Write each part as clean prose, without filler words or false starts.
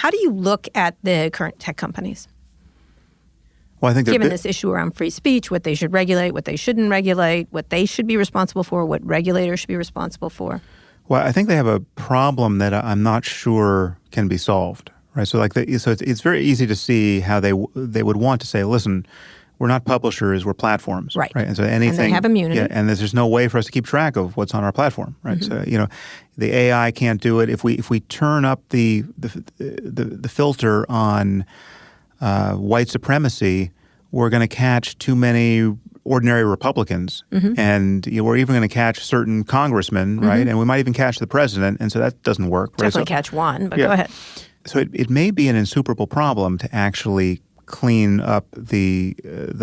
How do you look at the current tech companies? Well, I think given this issue around free speech, what they should regulate, what they shouldn't regulate, what they should be responsible for, what regulators should be responsible for? Well, I think they have a problem that I'm not sure can be solved, right? So it's very easy to see how they would want to say, listen, we're not publishers, we're platforms, right? And so anything, and they have immunity, and there's no way for us to keep track of what's on our platform, right? Mm-hmm. So the AI can't do it. If we turn up the filter on white supremacy, we're going to catch too many ordinary Republicans, mm-hmm. and we're even going to catch certain congressmen, mm-hmm. right? And we might even catch the president, and so that doesn't work. Definitely right? catch one, but go ahead. So it may be an insuperable problem to actually clean up the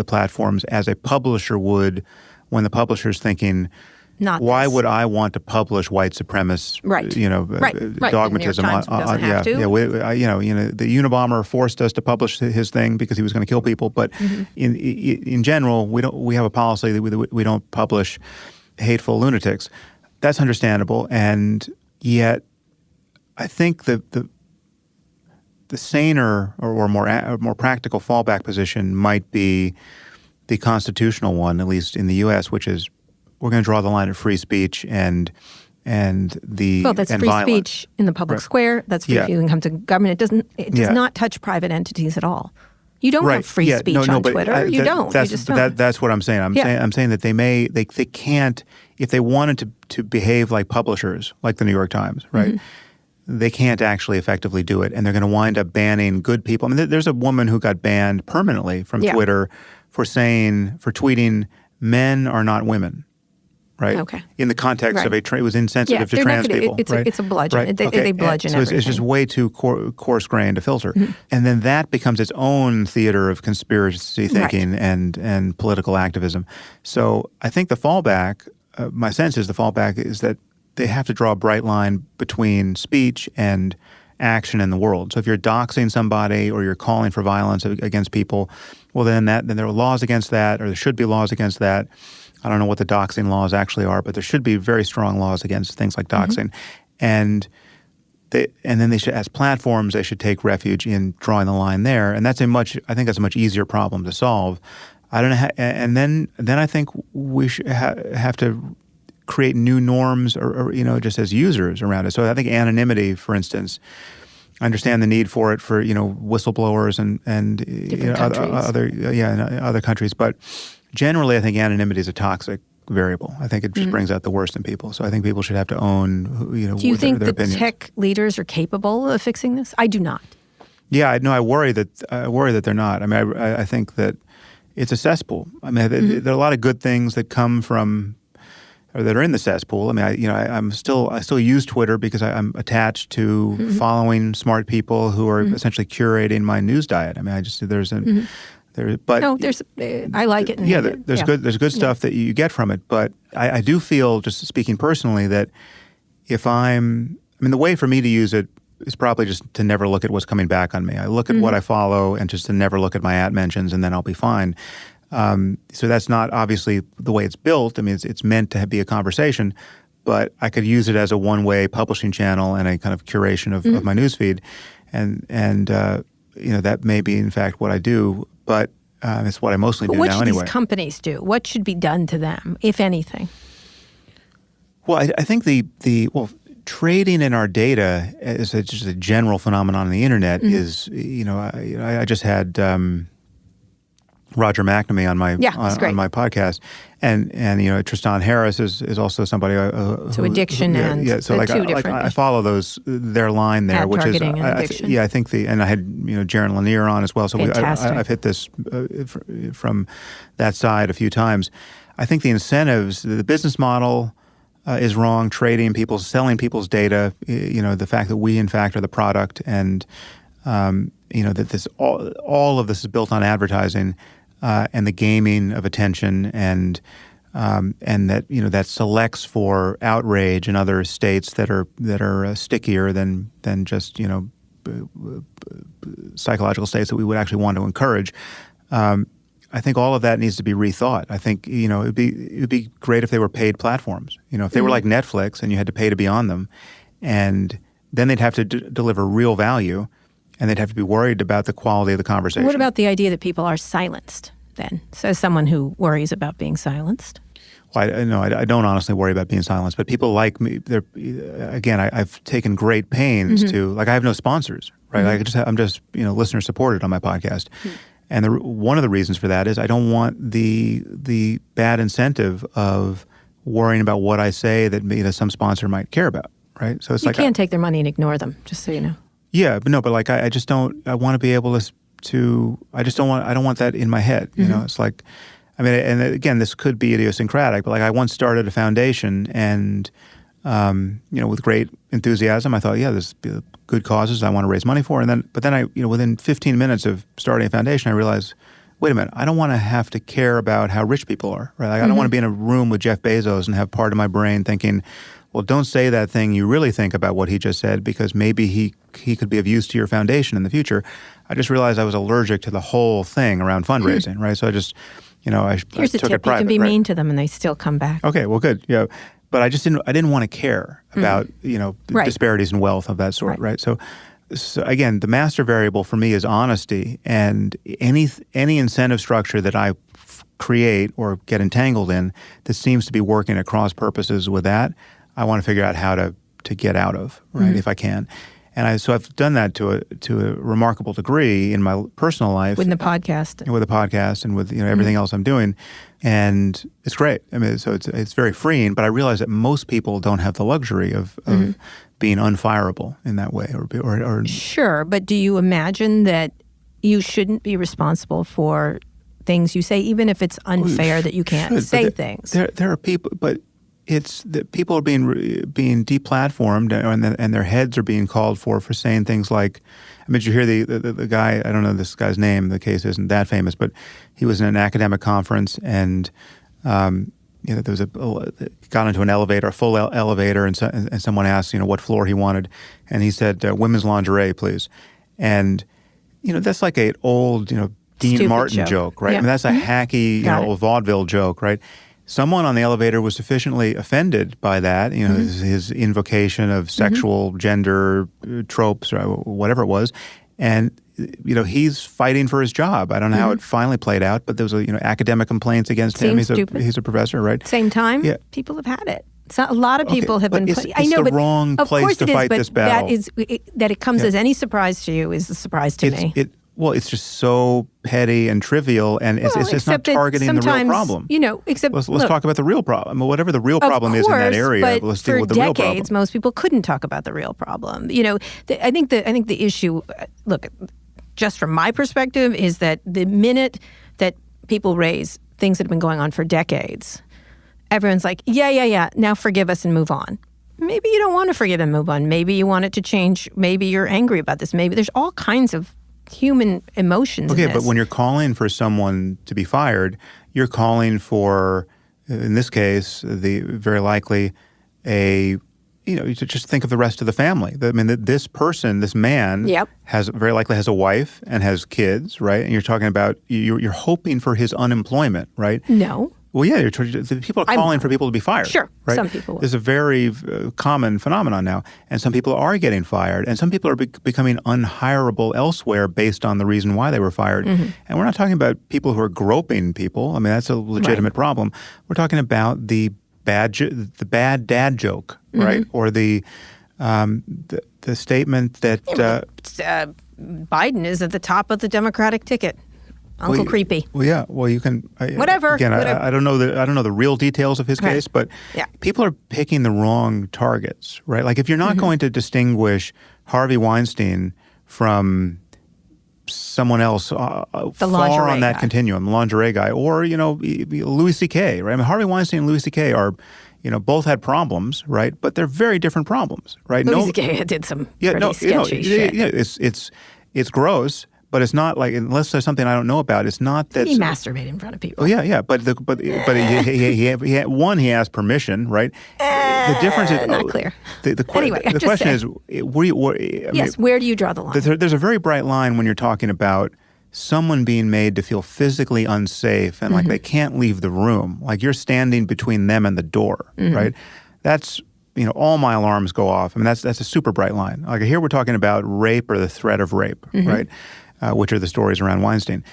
platforms as a publisher would when the publisher's thinking, why would I want to publish white supremacist, dogmatism? The New York Times doesn't have to. The Unabomber forced us to publish his thing because he was going to kill people. But mm-hmm. in general, we have a policy that we don't publish hateful lunatics. That's understandable, and yet I think the saner or more practical fallback position might be the constitutional one, at least in the U.S., which is we're going to draw the line at free speech and the that's and free violence. Speech in the public square. That's free speech when it comes to government. It does not touch private entities at all. You don't have free speech on Twitter. You don't. That's what I'm saying. I'm saying that they can't, if they wanted to behave like publishers, like the New York Times, right? Mm-hmm. They can't actually effectively do it, and they're going to wind up banning good people. I mean, there's a woman who got banned permanently from Twitter for tweeting men are not women, right? Okay. In the context of it was insensitive to trans people. It's a bludgeon. Right? They bludgeon everything. It's just way too coarse-grained to filter. Mm-hmm. And then that becomes its own theater of conspiracy thinking and political activism. So I think the fallback, my sense is the fallback is that they have to draw a bright line between speech and action in the world. So if you're doxing somebody or you're calling for violence against people, well, then there are laws against that, or there should be laws against that. I don't know what the doxing laws actually are, but there should be very strong laws against things like doxing. Mm-hmm. And then they should, as platforms, they should take refuge in drawing the line there. And I think that's a much easier problem to solve. I don't know. And then I think we should have to create new norms or just as users around it. So I think anonymity, for instance, I understand the need for it for, whistleblowers and other countries. But generally, I think anonymity is a toxic variable. I think it just brings out the worst in people. So I think people should have to own, Do you think their the opinions. Tech leaders are capable of fixing this? I do not. Yeah, I worry that they're not. I mean, I think that it's a cesspool. I mean, there are a lot of good things that come from or that are in the cesspool. I mean, I still use Twitter because I'm attached to following smart people who are essentially curating my news diet. I mean, I like it. And there's good stuff that you get from it. But I do feel, just speaking personally, that the way for me to use it is probably just to never look at what's coming back on me. I look at what I follow and just to never look at my @ mentions, and then I'll be fine. So that's not obviously the way it's built. I mean, it's meant to be a conversation, but I could use it as a one-way publishing channel and a kind of curation of my newsfeed, and that may be in fact what I do, but it's what I mostly do now anyway. What should these companies do? What should be done to them, if anything? Well, I think trading in our data is just a general phenomenon on the internet. Is I just had Roger McNamee on my podcast, and Tristan Harris is also somebody so addiction and so I follow their line there, which is I think and I had Jaron Lanier on as well, so I've hit this from that side a few times. I think the incentives, the business model is wrong. Selling people's data, the fact that we in fact are the product, and that all of this is built on advertising. And the gaming of attention, and that that selects for outrage in other states that are stickier than just psychological states that we would actually want to encourage. I think all of that needs to be rethought. I think it'd be great if they were paid platforms. If they were like Netflix and you had to pay to be on them, and then they'd have to deliver real value. and they'd have to be worried about the quality of the conversation. What about the idea that people are silenced then? Says someone who worries about being silenced. Well, I don't honestly worry about being silenced, but people like me. I've taken great pains to, like, I have no sponsors, right? I'm just listener supported on my podcast. And one of the reasons for that is I don't want the bad incentive of worrying about what I say that some sponsor might care about, right? So it's you can't take their money and ignore them, just so you know. Yeah, but like I just don't. I want to be able to. I just don't want. I don't want that in my head. It's like, I mean, and again, this could be idiosyncratic, but like I once started a foundation, and with great enthusiasm, I thought, yeah, there's good causes I want to raise money for, but then I, within 15 minutes of starting a foundation, I realized, wait a minute, I don't want to have to care about how rich people are, right? Like, I don't want to be in a room with Jeff Bezos and have part of my brain thinking, well, don't say that thing you really think about what he just said, because maybe he could be of use to your foundation in the future. I just realized I was allergic to the whole thing around fundraising, right? So I just, Here's a tip: you can be mean to them and they still come back. Okay, well, good. Yeah, but I didn't want to care about disparities in wealth of that sort, right? So again, the master variable for me is honesty, and any incentive structure that I create or get entangled in that seems to be working at cross purposes with that, I want to figure out how to get out of, right, if I can. And so I've done that to a remarkable degree in my personal life. With the podcast. With the podcast and with everything else I'm doing. And it's great. I mean, so it's very freeing, but I realize that most people don't have the luxury of being unfireable in that way. Or Sure, but do you imagine that you shouldn't be responsible for things you say, even if it's unfair that you can't say things? There are people, but it's that people are being deplatformed, and their heads are being called for saying things like, I mean, did you hear the guy, I don't know this guy's name, the case isn't that famous, but he was in an academic conference, and there was got into an elevator, a full elevator, and someone asked, what floor he wanted, and he said, women's lingerie, please. And, that's like an old, Dean Stupid Martin joke, right? Yeah. I mean, that's a hacky, old vaudeville joke, right? Someone on the elevator was sufficiently offended by that, his invocation of sexual gender tropes or whatever it was, and he's fighting for his job. I don't know how it finally played out, but there was academic complaints against him. He's a professor, right? Same time, people have had it. So a lot of people have been. I know, but wrong place to fight this battle. That it comes as any surprise to you is a surprise to me. Well, it's just so petty and trivial, and it's not targeting the real problem. Let's talk about the real problem. Whatever the real problem is in that area, let's deal with the real problem. For decades, most people couldn't talk about the real problem. I think the issue, look, just from my perspective, is that the minute that people raise things that have been going on for decades, everyone's like, yeah, now forgive us and move on. Maybe you don't want to forgive and move on. Maybe you want it to change. Maybe you're angry about this. Maybe there's all kinds of human emotions. Okay, but when you're calling for someone to be fired, you're calling for, in this case, very likely you just think of the rest of the family. I mean, this person, this man, very likely has a wife and has kids, right? And you're talking about you're hoping for his unemployment, right? No. Well, yeah, people are calling for people to be fired. Sure, right? some people will. There's a very common phenomenon now, and some people are getting fired, and some people are becoming unhireable elsewhere based on the reason why they were fired. And we're not talking about people who are groping people. I mean, that's a legitimate problem. We're talking about the bad dad joke, right? Or the statement that Biden is at the top of the Democratic ticket. Uncle Creepy. Well, yeah. Well, you can. Whatever. Again, I don't know the real details of his case, but people are picking the wrong targets, right? Like if you're not going to distinguish Harvey Weinstein from someone else far on that continuum, the lingerie guy, or Louis C.K., right? I mean, Harvey Weinstein and Louis C.K. are, both had problems, right? But they're very different problems, right? Louis C.K. did some pretty sketchy shit. Yeah, it's gross. But it's not like, unless there's something I don't know about, it's not that... He masturbated in front of people. Oh, yeah. But he asked permission, right? The difference is... Not clear. Anyway, the question is, where do you draw the line? There's a very bright line when you're talking about someone being made to feel physically unsafe and like they can't leave the room. Like you're standing between them and the door, right? That's all my alarms go off. I mean, that's a super bright line. Like here we're talking about rape or the threat of rape, right? Which are the stories around Weinstein.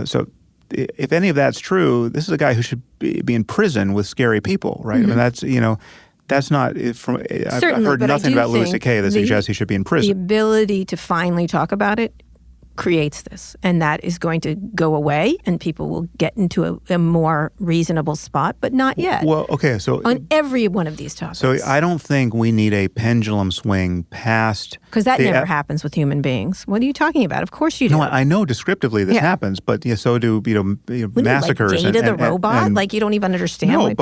So if any of that's true, this is a guy who should be in prison with scary people, right? I mean, that's not from. I've heard nothing about Louis C.K. that suggests he should be in prison. The ability to finally talk about it creates this, and that is going to go away, and people will get into a more reasonable spot, but not yet. Well, okay, so on every one of these topics. So I don't think we need a pendulum swing past because that never happens with human beings. What are you talking about? Of course you do. No, I know descriptively this happens, but so do massacres. Like Data the robot, like you don't even understand.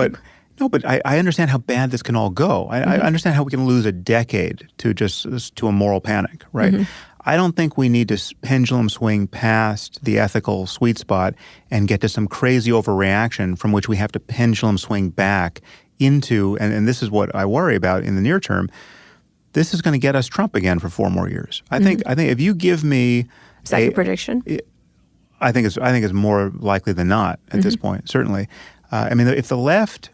No, but I understand how bad this can all go. I understand how we can lose a decade to a moral panic, right? I don't think we need to pendulum swing past the ethical sweet spot and get to some crazy overreaction from which we have to pendulum swing back into, and this is what I worry about in the near term, this is going to get us Trump again for 4 more years. I think if you give me is that your prediction? I think it's more likely than not at this point, certainly. I mean, if the left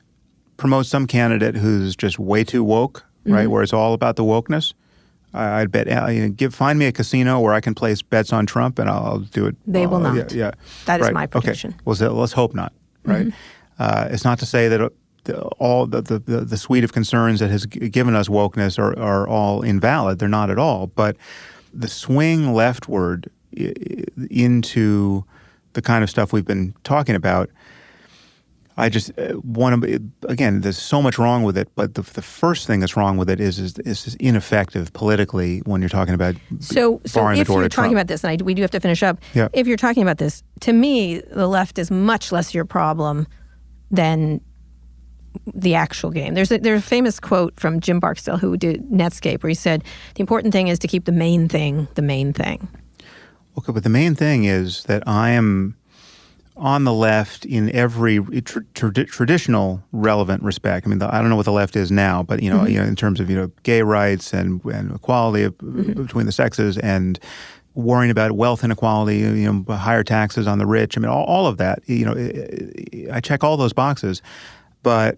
promotes some candidate who's just way too woke, right, where it's all about the wokeness, I'd bet find me a casino where I can place bets on Trump, and I'll do it. They will not. Yeah, that is my prediction. Okay. Well, let's hope not. Right. It's not to say that all the suite of concerns that has given us wokeness are all invalid. They're not at all. But the swing leftward into the kind of stuff we've been talking about, I just want to, again, there's so much wrong with it, but the first thing that's wrong with it is it's ineffective politically when you're talking about So if you're talking about this, and we do have to finish up, if you're talking about this, to me, the left is much less your problem than the actual game. There's a famous quote from Jim Barksdale, who did Netscape, where he said, the important thing is to keep the main thing the main thing. Okay, but the main thing is that I am on the left in every traditional relevant respect. I mean, I don't know what the left is now, but in terms of gay rights and equality between the sexes and worrying about wealth inequality, higher taxes on the rich. I mean, all of that. I check all those boxes, but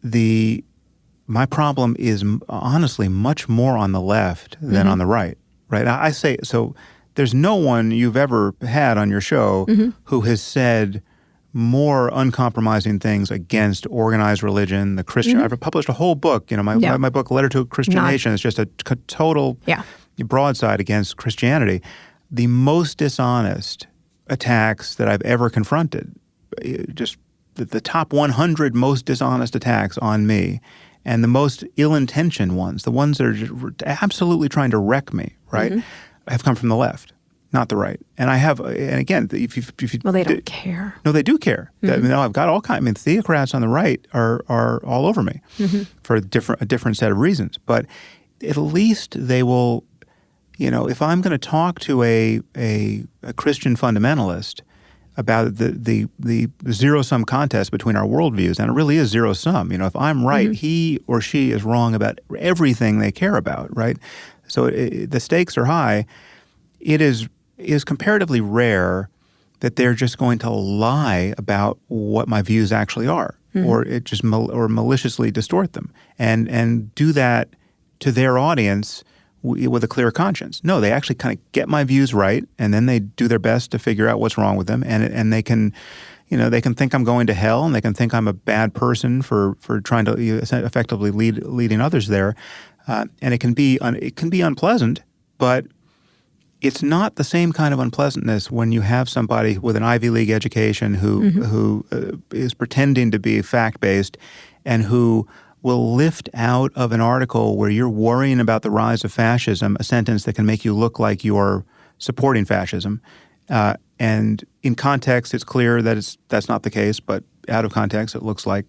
my problem is honestly much more on the left than on the right. Right? I say so. There's no one you've ever had on your show who has said more uncompromising things against organized religion, the Christian. I've published a whole book. My book, Letter to a Christian Nation, is just a total broadside against Christianity. The most dishonest attacks that I've ever confronted, just the top 100 most dishonest attacks on me, and the most ill-intentioned ones, the ones that are absolutely trying to wreck me, right? Have come from the left, not the right. And again, if you well, they don't care. No, they do care. I've got all kinds. I mean, theocrats on the right are all over me for a different set of reasons. But at least they will, if I'm going to talk to a Christian fundamentalist about the zero-sum contest between our worldviews, and it really is zero-sum. If I'm right, he or she is wrong about everything they care about, right? So the stakes are high. It is comparatively rare that they're just going to lie about what my views actually are, or or maliciously distort them, and do that to their audience with a clear conscience. No, they actually kind of get my views right, and then they do their best to figure out what's wrong with them, and they can. They can think I'm going to hell, and they can think I'm a bad person for trying to effectively leading others there. And it can be unpleasant, but it's not the same kind of unpleasantness when you have somebody with an Ivy League education who is pretending to be fact-based and who will lift out of an article where you're worrying about the rise of fascism a sentence that can make you look like you're supporting fascism. And in context, it's clear that that's not the case, but out of context, it looks like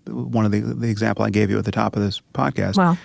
one of the example I gave you at the top of this podcast. Wow.